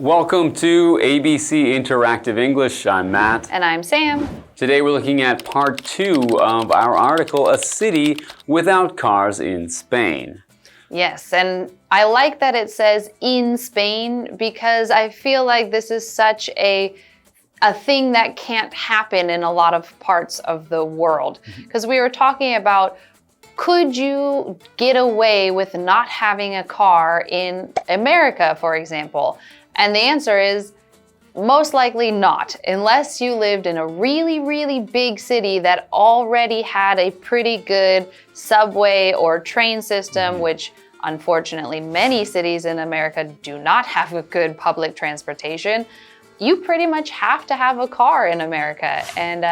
Welcome to ABC Interactive English. I'm Matt. And I'm Sam. Today we're looking at part 2 of our article, A City Without Cars in Spain. Yes, and I like that it says in Spain because I feel like this is such a thing that can't happen in a lot of parts of the world. Because we were talking about, could you get away with not having a car in America, for example? And the answer is most likely not, unless you lived in a really, really big city that already had a pretty good subway or train system, which unfortunately many cities in America do not have a good public transportation. You pretty much have to have a car in America. And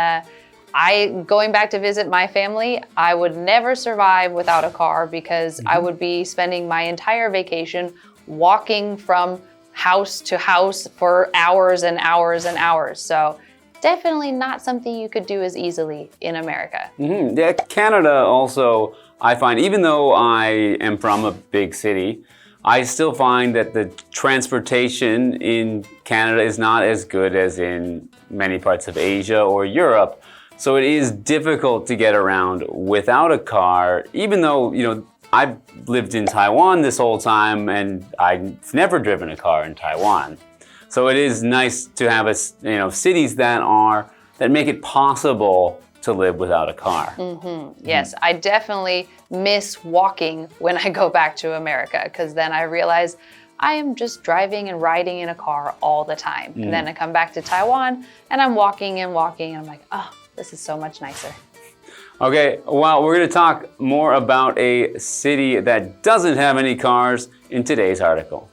going back to visit my family, I would never survive without a car because I would be spending my entire vacation walking from house to house for hours and hours and hours. So definitely not something you could do as easily in America. Yeah, Canada also, I find, even though I am from a big city, I still find that the transportation in Canada is not as good as in many parts of Asia or Europe. So it is difficult to get around without a car, even though, I've lived in Taiwan this whole time and I've never driven a car in Taiwan. So it is nice to have cities that make it possible to live without a car. Yes, I definitely miss walking when I go back to America because then I realize I am just driving and riding in a car all the time. And then I come back to Taiwan and I'm walking and I'm like, oh, this is so much nicer. Okay, well, we're going to talk more about a city that doesn't have any cars in today's article.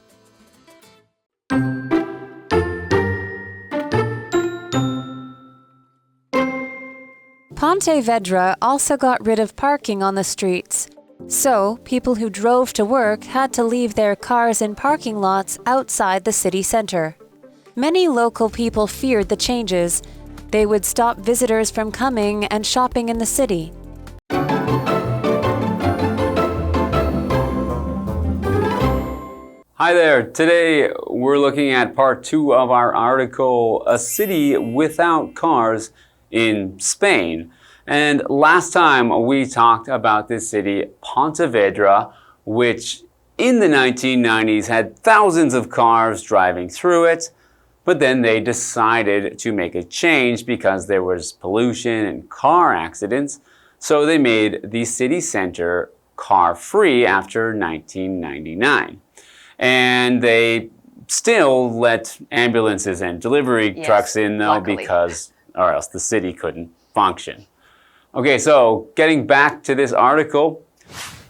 Pontevedra also got rid of parking on the streets. So, people who drove to work had to leave their cars in parking lots outside the city center. Many local people feared the changes. They would stop visitors from coming and shopping in the city. Hi there. Today we're looking at part 2 of our article, A City Without Cars in Spain. And last time we talked about this city, Pontevedra, which in the 1990s had thousands of cars driving through it. But then they decided to make a change because there was pollution and car accidents. So they made the city center car-free after 1999. And they still let ambulances and delivery trucks in though, luckily. or else the city couldn't function. Okay, so getting back to this article,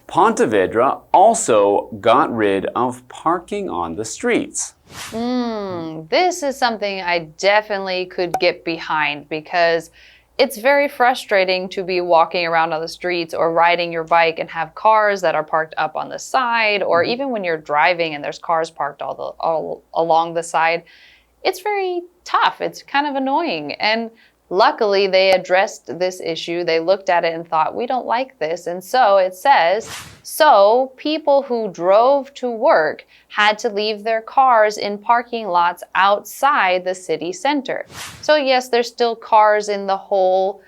Pontevedra also got rid of parking on the streets. This is something I definitely could get behind because it's very frustrating to be walking around on the streets or riding your bike and have cars that are parked up on the side, or even when you're driving and there's cars parked all along the side. It's very tough. It's kind of annoying. And luckily, they addressed this issue. They looked at it and thought, we don't like this. And so it says, so people who drove to work had to leave their cars in parking lots outside the city center. So yes, there's still cars in the whole,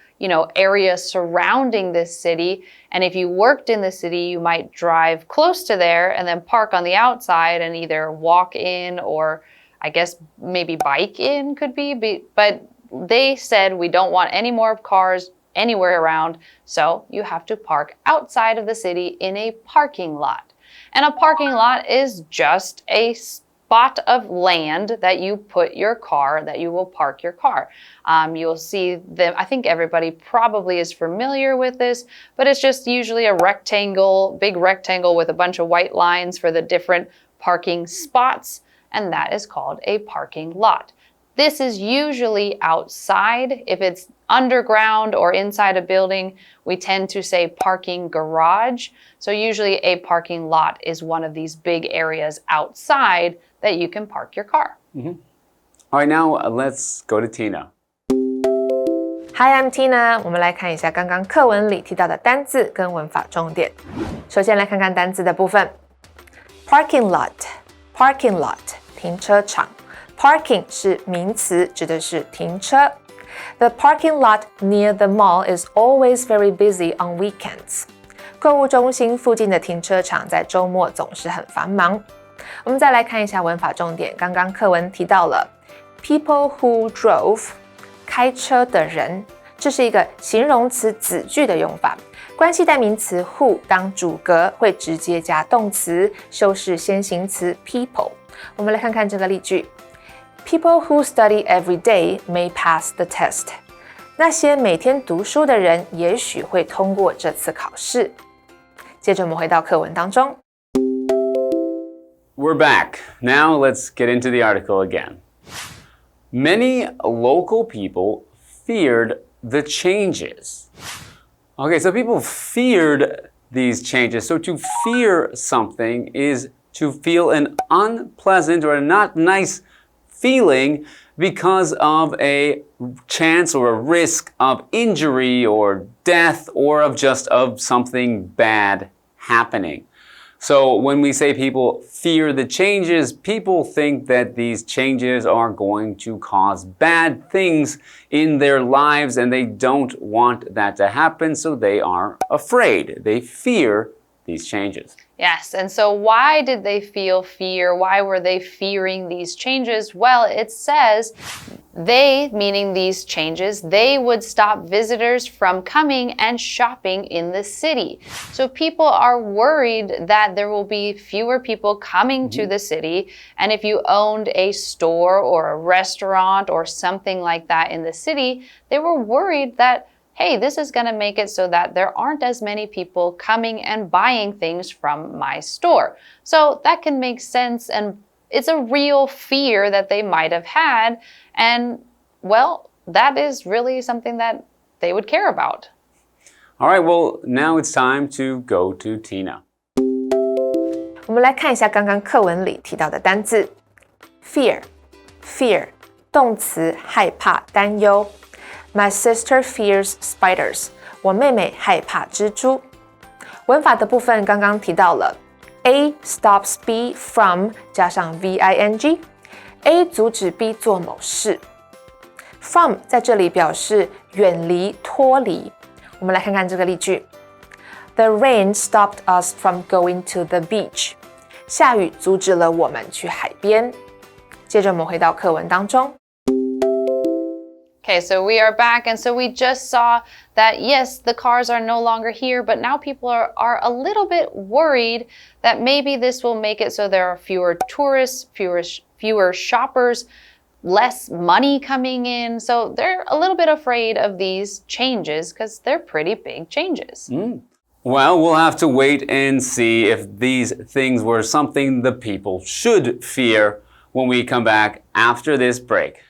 area surrounding this city. And if you worked in the city, you might drive close to there and then park on the outside and either walk in or I guess maybe bike in could be, but they said we don't want any more cars anywhere around, so you have to park outside of the city in a parking lot. And a parking lot is just a spot of land that you will park your car. You'll see them, I think everybody probably is familiar with this, but it's just usually a big rectangle with a bunch of white lines for the different parking spots, and that is called a parking lot. This is usually outside. If it's underground or inside a building, we tend to say parking garage. So usually a parking lot is one of these big areas outside that you can park your car. All right, now let's go to Tina. Hi, I'm Tina. 我们来看一下刚刚课文里提到的单字跟文法重点。首先来看看单字的部分。Parking lot, 停车场。Parking 是名词，指的是停车。The parking lot near the mall is always very busy on weekends. 购物中心附近的停车场在周末总是很繁忙。我们再来看一下文法重点，刚刚课文提到了 people who drove 开车的人，这是一个形容词子句的用法。关系代名词 who 当主格会直接加动词，修饰先行词 people。我们来看看这个例句 ：People who study every day may pass the test. 那些每天读书的人也许会通过这次考试。接着我们回到课文当中。We're back. Now let's get into the article again. Many local people feared the changes. Okay, so people feared these changes. So to fear something is to feel an unpleasant or a not nice feeling because of a chance or a risk of injury or death or of something bad happening. So when we say people fear the changes, people think that these changes are going to cause bad things in their lives and they don't want that to happen, so they are afraid. They fear these changes. Yes, and so why did they feel fear? Why were they fearing these changes? Well, it says they, meaning these changes, they would stop visitors from coming and shopping in the city. So people are worried that there will be fewer people coming to the city. And if you owned a store or a restaurant or something like that in the city, they were worried that hey, this is going to make it so that there aren't as many people coming and buying things from my store. So that can make sense, and it's a real fear that they might have had. And, well, that is really something that they would care about. All right, well, now it's time to go to Tina. 我们来看一下刚刚课文里提到的单字 fear 动词害怕担忧。My sister fears spiders. 我妹妹害怕蜘蛛。文法的部分刚刚提到了 A stops B from 加上 VING。A 阻止 B 做某事。From 在这里表示远离、脱离。我们来看看这个例句。The rain stopped us from going to the beach. 下雨阻止了我们去海边。接着我们回到课文当中。Okay, so we are back, and so we just saw that, yes, the cars are no longer here, but now people are a little bit worried that maybe this will make it so there are fewer tourists, fewer shoppers, less money coming in. So they're a little bit afraid of these changes because they're pretty big changes. Well, we'll have to wait and see if these things were something the people should fear when we come back after this break.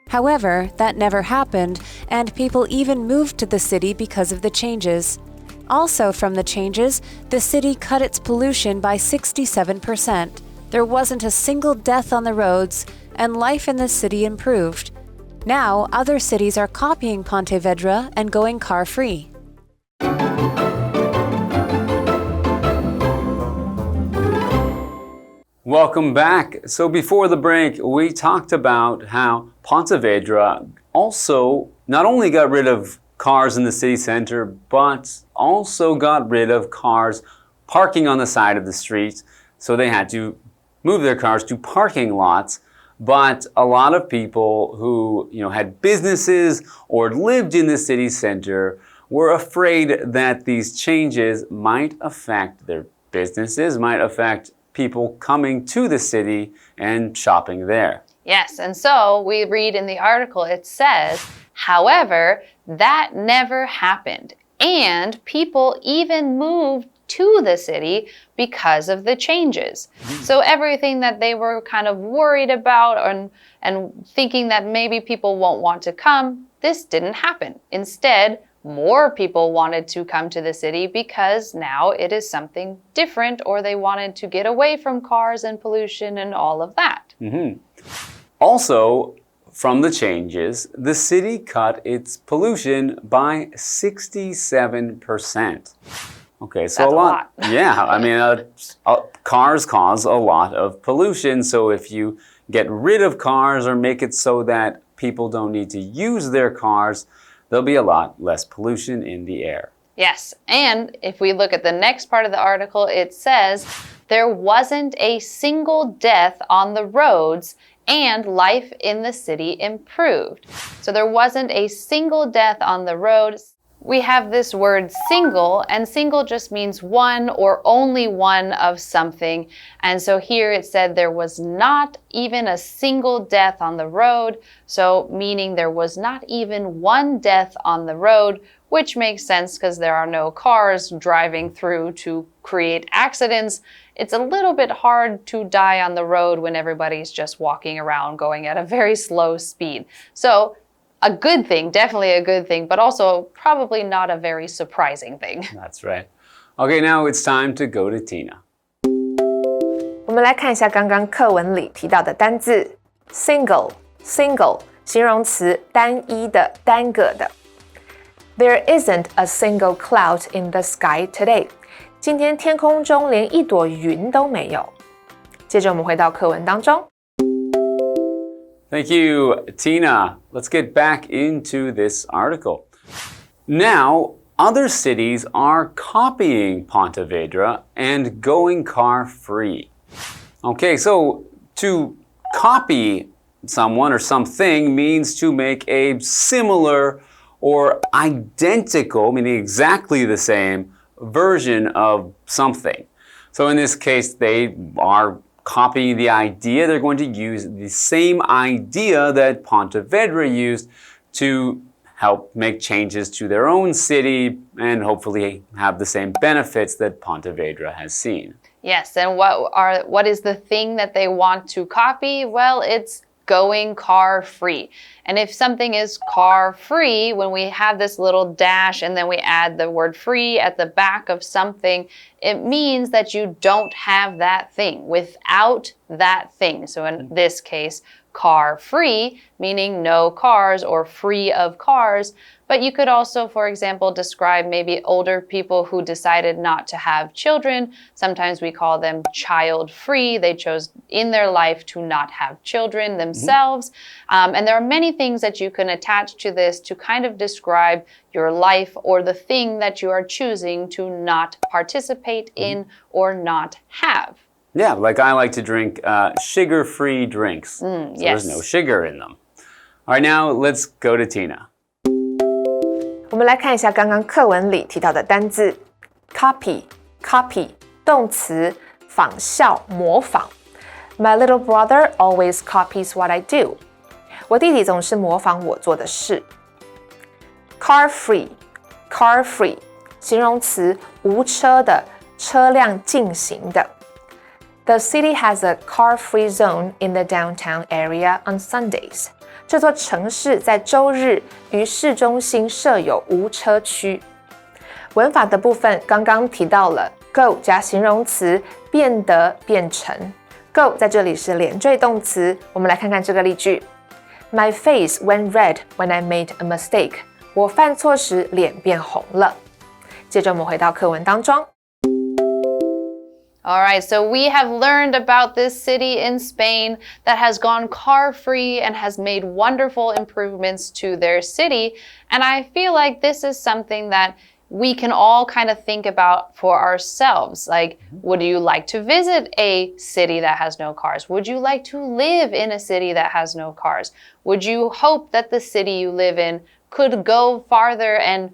However, that never happened, and people even moved to the city because of the changes. Also from the changes, the city cut its pollution by 67%. There wasn't a single death on the roads, and life in the city improved. Now, other cities are copying Pontevedra and going car-free. Welcome back. So before the break, we talked about how Pontevedra also not only got rid of cars in the city center, but also got rid of cars parking on the side of the street. So they had to move their cars to parking lots. But a lot of people who, had businesses or lived in the city center were afraid that these changes might affect their businesses, might affect people coming to the city and shopping there. Yes, and so we read in the article, it says, however, that never happened. And people even moved to the city because of the changes. So everything that they were kind of worried about and thinking that maybe people won't want to come, this didn't happen. Instead, more people wanted to come to the city because now it is something different, or they wanted to get away from cars and pollution and all of that. Also, from the changes, the city cut its pollution by 67%. Okay, so That's a lot. Yeah, I mean, cars cause a lot of pollution. So if you get rid of cars or make it so that people don't need to use their cars, there'll be a lot less pollution in the air. Yes, and if we look at the next part of the article, it says there wasn't a single death on the roads and life in the city improved. So there wasn't a single death on the roads. We have this word single, and single just means one or only one of something. And so here it said there was not even a single death on the road. So meaning there was not even one death on the road, which makes sense because there are no cars driving through to create accidents. It's a little bit hard to die on the road when everybody's just walking around going at a very slow speed. So a good thing, definitely a good thing, but also probably not a very surprising thing. That's right. Okay, now it's time to go to Tina. 我们来看一下刚刚课文里提到的单字 single 形容词单一的单个的 There isn't a single cloud in the sky today. 今天天空中连一朵云都没有。接着我们回到课文当中。Thank you, Tina. Let's get back into this article. Now, other cities are copying Pontevedra and going car-free. Okay, so to copy someone or something means to make a similar or identical, meaning exactly the same, version of something. So in this case, they are copying the idea. They're going to use the same idea that Pontevedra used to help make changes to their own city and hopefully have the same benefits that Pontevedra has seen. Yes, and what is the thing that they want to copy? Well, it's going car-free. And if something is car-free, when we have this little dash and then we add the word free at the back of something, it means that you don't have that thing, without that thing. So in this case, car-free, meaning no cars or free of cars. But you could also, for example, describe maybe older people who decided not to have children. Sometimes we call them child-free. They chose in their life to not have children themselves. And there are many things that you can attach to this to kind of describe your life or the thing that you are choosing to not participate in or not have. Yeah, like I like to drink sugar-free drinks. So yes. There's no sugar in them. All right, now let's go to Tina. 我们来看一下刚刚课文里提到的单字 copy 动词仿效模仿 My little brother always copies what I do. 我弟弟总是模仿我做的事 car free 形容词无车的车辆进行的 The city has a car-free zone in the downtown area on Sundays. 这座城市在周日于市中心设有无车区。文法的部分刚刚提到了 go 加形容词变得变成 go 在这里是连缀动词。我们来看看这个例句 My face went red when I made a mistake. 我犯错时脸变红了。接着我们回到课文当中。All right, so we have learned about this city in Spain that has gone car-free and has made wonderful improvements to their city. And I feel like this is something that we can all kind of think about for ourselves. Like, would you like to visit a city that has no cars? Would you like to live in a city that has no cars? Would you hope that the city you live in could go farther and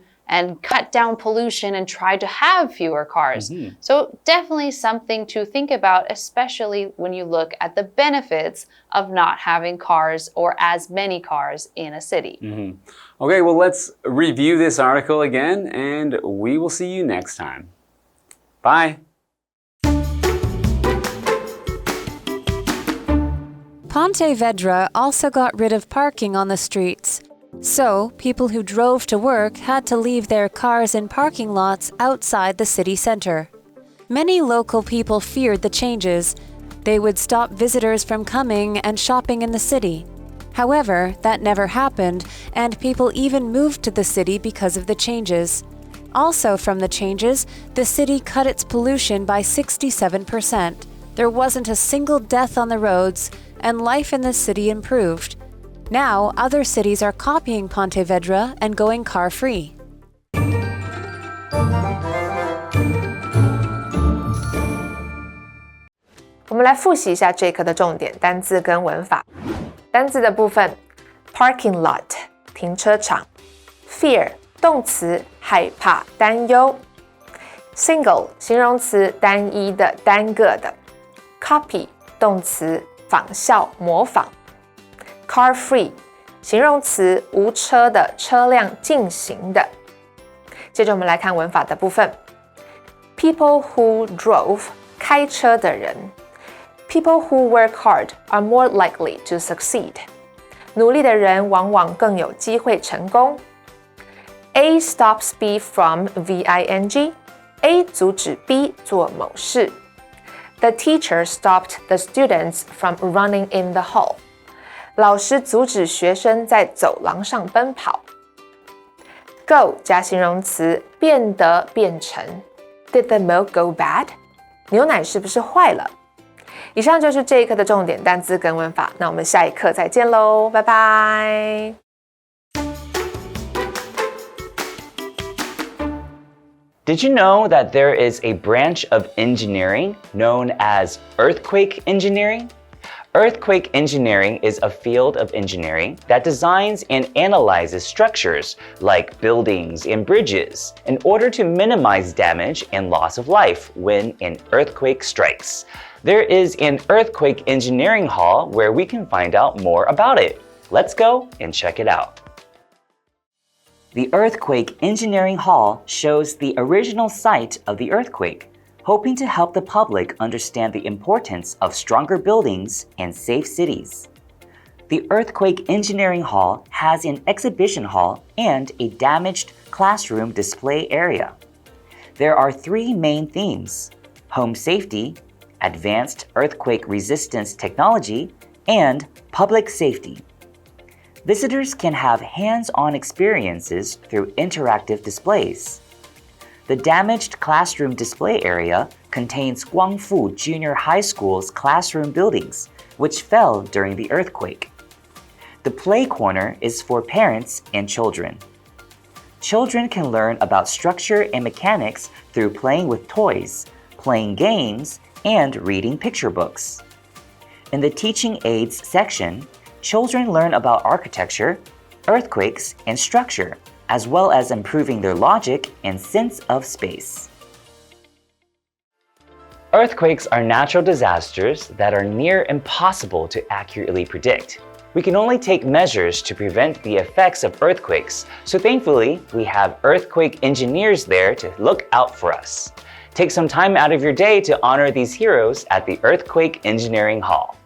cut down pollution and try to have fewer cars? So definitely something to think about, especially when you look at the benefits of not having cars or as many cars in a city. Okay, well, let's review this article again, and we will see you next time. Bye. Pontevedra also got rid of parking on the streets. So, people who drove to work had to leave their cars in parking lots outside the city center. Many local people feared the changes. They would stop visitors from coming and shopping in the city. However, that never happened, and people even moved to the city because of the changes. Also from the changes, the city cut its pollution by 67%. There wasn't a single death on the roads, and life in the city improved. Now, other cities are copying Pontevedra and going car-free. 我们来复习一下这一课的重点单字跟文法。单字的部分 ，parking lot 停车场 ，fear 动词害怕担忧 ，single 形容词单一的单个的 ，copy 动词仿效模仿 ，car free 形容词无车的车辆进行的。接着我们来看文法的部分 ，people who drove 开车的人。People who work hard are more likely to succeed. 努力的人往往更有机会成功。A stops B from VING. A 阻止 B 做某事。The teacher stopped the students from running in the hall. 老师阻止学生在走廊上奔跑。Go 加形容词变得变成。Did the milk go bad? 牛奶是不是坏了？以上就是这一课的重点单字跟文法，那我们下一课再见喽，拜拜。Did you know that there is a branch of engineering known as earthquake engineering? Earthquake engineering is a field of engineering that designs and analyzes structures like buildings and bridges in order to minimize damage and loss of life when an earthquake strikes. There is an earthquake engineering hall where we can find out more about it. Let's go and check it out. The Earthquake Engineering Hall shows the original site of the earthquake, hoping to help the public understand the importance of stronger buildings and safe cities. The Earthquake Engineering Hall has an exhibition hall and a damaged classroom display area. There are three main themes: home safety, advanced earthquake resistance technology, and public safety. Visitors can have hands-on experiences through interactive displays. The damaged classroom display area contains Guangfu Junior High School's classroom buildings, which fell during the earthquake. The play corner is for parents and children. Children can learn about structure and mechanics through playing with toys, playing games, and reading picture books. In the teaching aids section, children learn about architecture, earthquakes, and structure, as well as improving their logic and sense of space. Earthquakes are natural disasters that are near impossible to accurately predict. We can only take measures to prevent the effects of earthquakes, so thankfully, we have earthquake engineers there to look out for us. Take some time out of your day to honor these heroes at the Earthquake Engineering Hall.